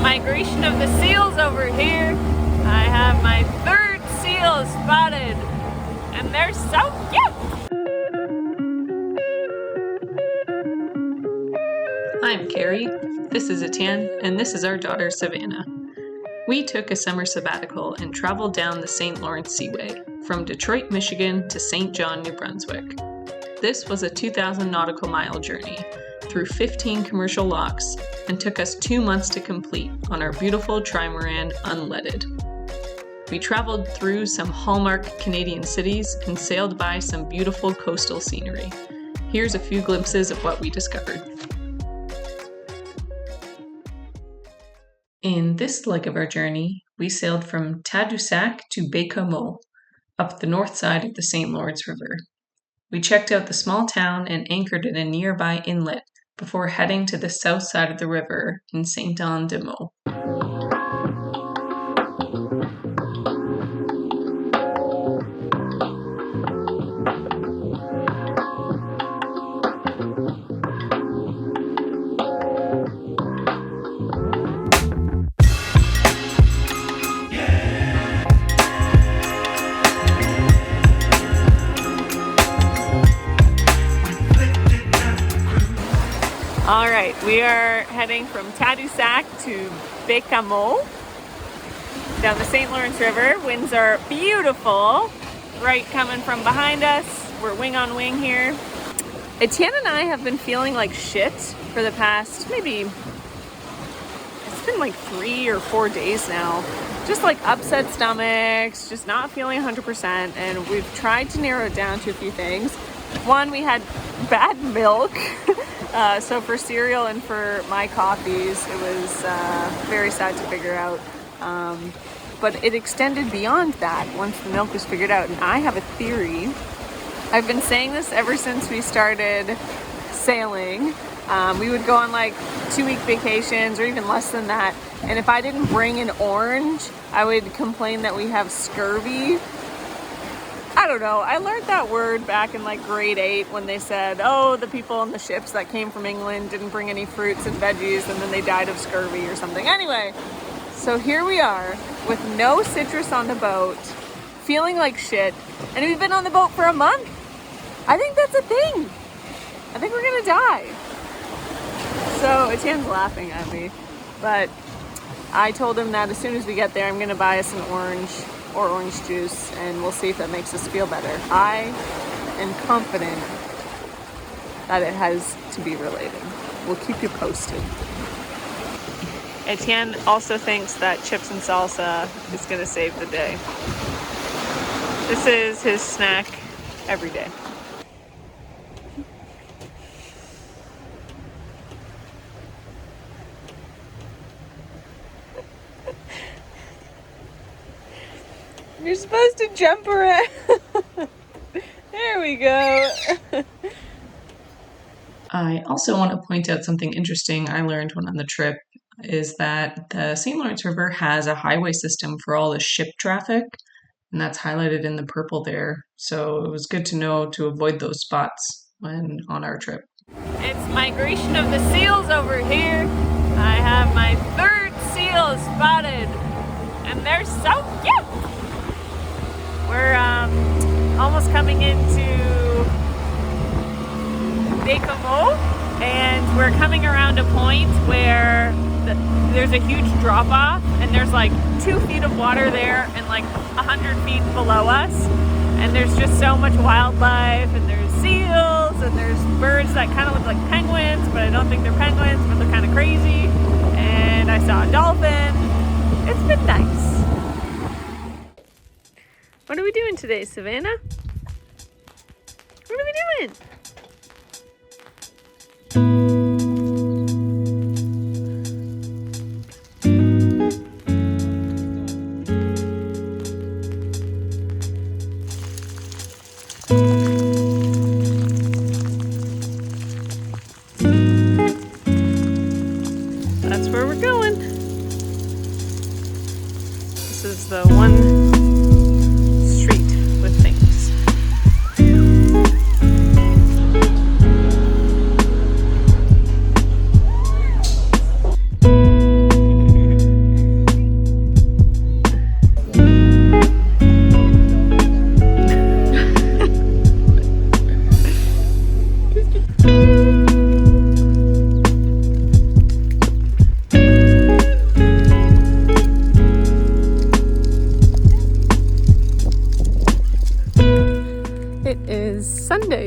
migration of the seals over here. I have my third seal spotted, and they're so cute! I'm Carrie, this is Etienne, and this is our daughter Savannah. We took a summer sabbatical and traveled down the St. Lawrence Seaway, from Detroit, Michigan to St. John, New Brunswick. This was a 2,000 nautical mile journey through 15 commercial locks and took us 2 months to complete on our beautiful trimaran unleaded. We traveled through some hallmark Canadian cities and sailed by some beautiful coastal scenery. Here's a few glimpses of what we discovered. In this leg of our journey, we sailed from Tadoussac to Baie-Comeau, up the north side of the St. Lawrence River. We checked out the small town and anchored in a nearby inlet before heading to the south side of the river in Saint-Anne-des-Monts. All right, we are heading from Tadoussac to Baie-Comeau down the St. Lawrence River. Winds are beautiful, right coming from behind us. We're wing on wing here. Etienne and I have been feeling like shit for the past it's been like 3 or 4 days now. Just like upset stomachs, just not feeling 100%, and we've tried to narrow it down to a few things. One, we had bad milk. So for cereal and for my coffees, it was very sad to figure out. But it extended beyond that once the milk was figured out. And I have a theory. I've been saying this ever since we started sailing. We would go on like 2-week vacations or even less than that. And if I didn't bring an orange, I would complain that we have scurvy. I don't know. I learned that word back in like grade 8 when they said, oh, the people on the ships that came from England didn't bring any fruits and veggies and then they died of scurvy or something. Anyway, so here we are with no citrus on the boat, feeling like shit, and we've been on the boat for a month. I think that's a thing. I think we're gonna die. So Etienne's laughing at me, but I told him that as soon as we get there, I'm gonna buy us an orange or orange juice, and we'll see if that makes us feel better. I am confident that it has to be related. We'll keep you posted. Etienne also thinks that chips and salsa is gonna save the day. This is his snack every day. You're supposed to jump around. There we go. I also want to point out something interesting I learned when on the trip is that the St. Lawrence River has a highway system for all the ship traffic, and that's highlighted in the purple there. So it was good to know to avoid those spots when on our trip. It's migration of the seals over here. I have my third seal spotted, and they're so cute. We're almost coming into Baie-Comeau, and we're coming around a point where there's a huge drop off, and there's like 2 feet of water there and like 100 feet below us, and there's just so much wildlife, and there's seals, and there's birds that kind of look like penguins, but I don't think they're penguins, but they're kind of crazy, and I saw a dolphin. It's been nice. What are we doing today, Savannah? What are we doing? That's where we're going. This is the one with things.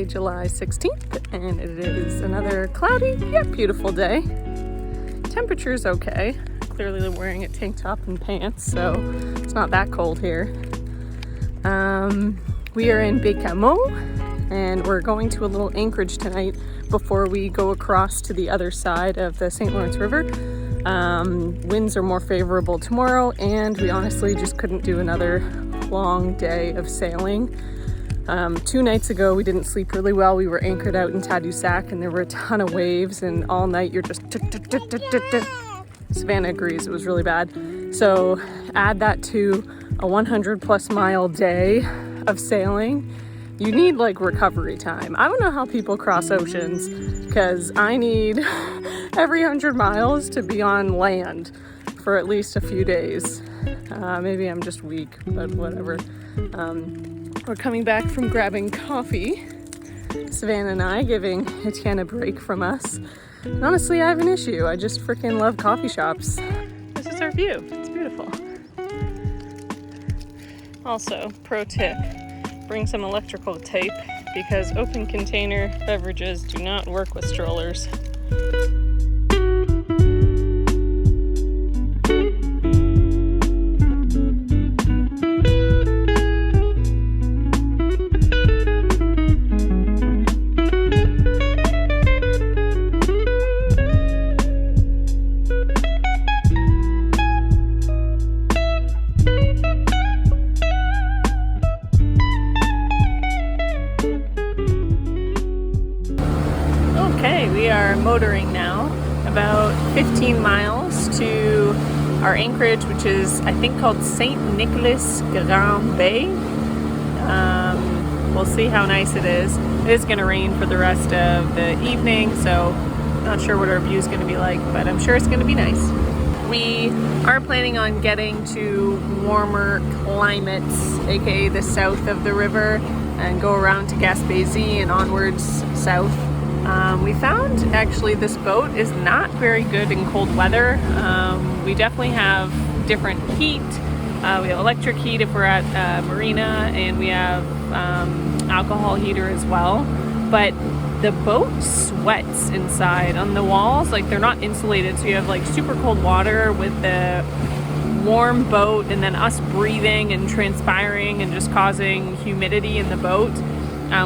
July 16th, and it is another cloudy yet beautiful day. Temperature's okay. Clearly wearing a tank top and pants, so it's not that cold here. We are in Baie-Comeau, and we're going to a little anchorage tonight before we go across to the other side of the St. Lawrence River. Winds are more favorable tomorrow, and we honestly just couldn't do another long day of sailing. 2 nights ago we didn't sleep really well. We were anchored out in Tadoussac and there were a ton of waves, and all night you're just Savannah agrees, it was really bad. So add that to a 100+ mile day of sailing, you need like recovery time. I don't know how people cross oceans, because I need every 100 miles to be on land for at least a few days. Maybe I'm just weak, but whatever. We're coming back from grabbing coffee. Savannah and I giving Etienne a break from us. And honestly, I have an issue. I just freaking love coffee shops. This is our view. It's beautiful. Also, pro tip, bring some electrical tape because open container beverages do not work with strollers. Okay, we are motoring now about 15 miles to our anchorage, which is I think called St. Nicholas Grand Bay. We'll see how nice it is. It is going to rain for the rest of the evening, so not sure what our view is going to be like, but I'm sure it's going to be nice. We are planning on getting to warmer climates, aka the south of the river, and go around to Gaspésie and onwards south. We found actually this boat is not very good in cold weather. We definitely have different heat. We have electric heat if we're at marina, and we have alcohol heater as well. But the boat sweats inside on the walls, like they're not insulated, so you have like super cold water with the warm boat, and then us breathing and transpiring and just causing humidity in the boat.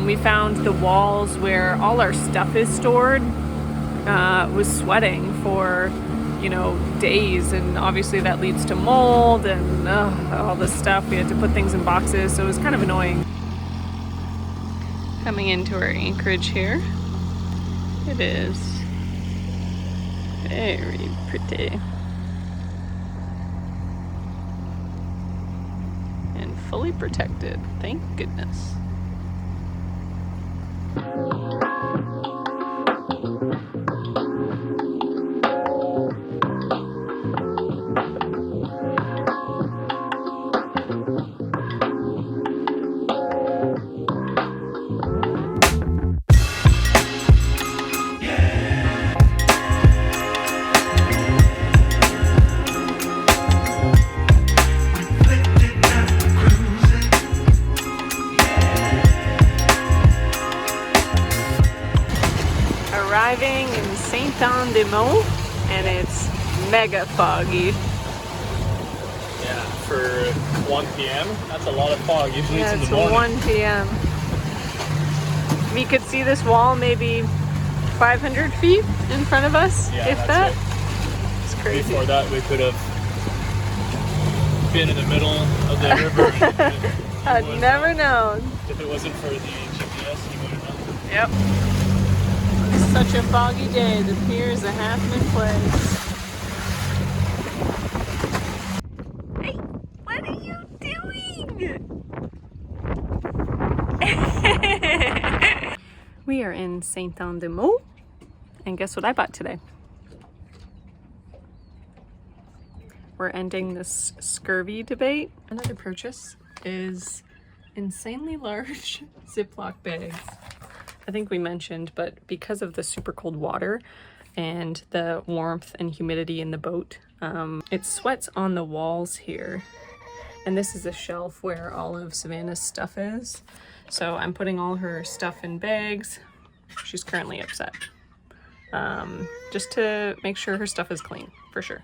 We found the walls where all our stuff is stored was sweating for, days, and obviously that leads to mold and all this stuff. We had to put things in boxes, so it was kind of annoying. Coming into our anchorage here, it is very pretty and fully protected, thank goodness. Arriving in Saint-Anne-des-Monts, and it's mega foggy. Yeah, for 1 p.m. That's a lot of fog. Usually Yeah, it's in the morning. 1 p.m. We could see this wall maybe 500 feet in front of us, Yeah, if that's that. it. It's crazy. Before that, we could have been in the middle of the river. I'd never known. If it wasn't for the GPS, you would have known. Yep. Such a foggy day. The pier is a half in place. Hey, what are you doing? We are in Saint-Anne-des-Monts, and guess what I bought today? We're ending this scurvy debate. Another purchase is insanely large Ziploc bags. I think we mentioned, but because of the super cold water and the warmth and humidity in the boat, it sweats on the walls here. And this is a shelf where all of Savannah's stuff is. So I'm putting all her stuff in bags. She's currently upset. Just to make sure her stuff is clean, for sure.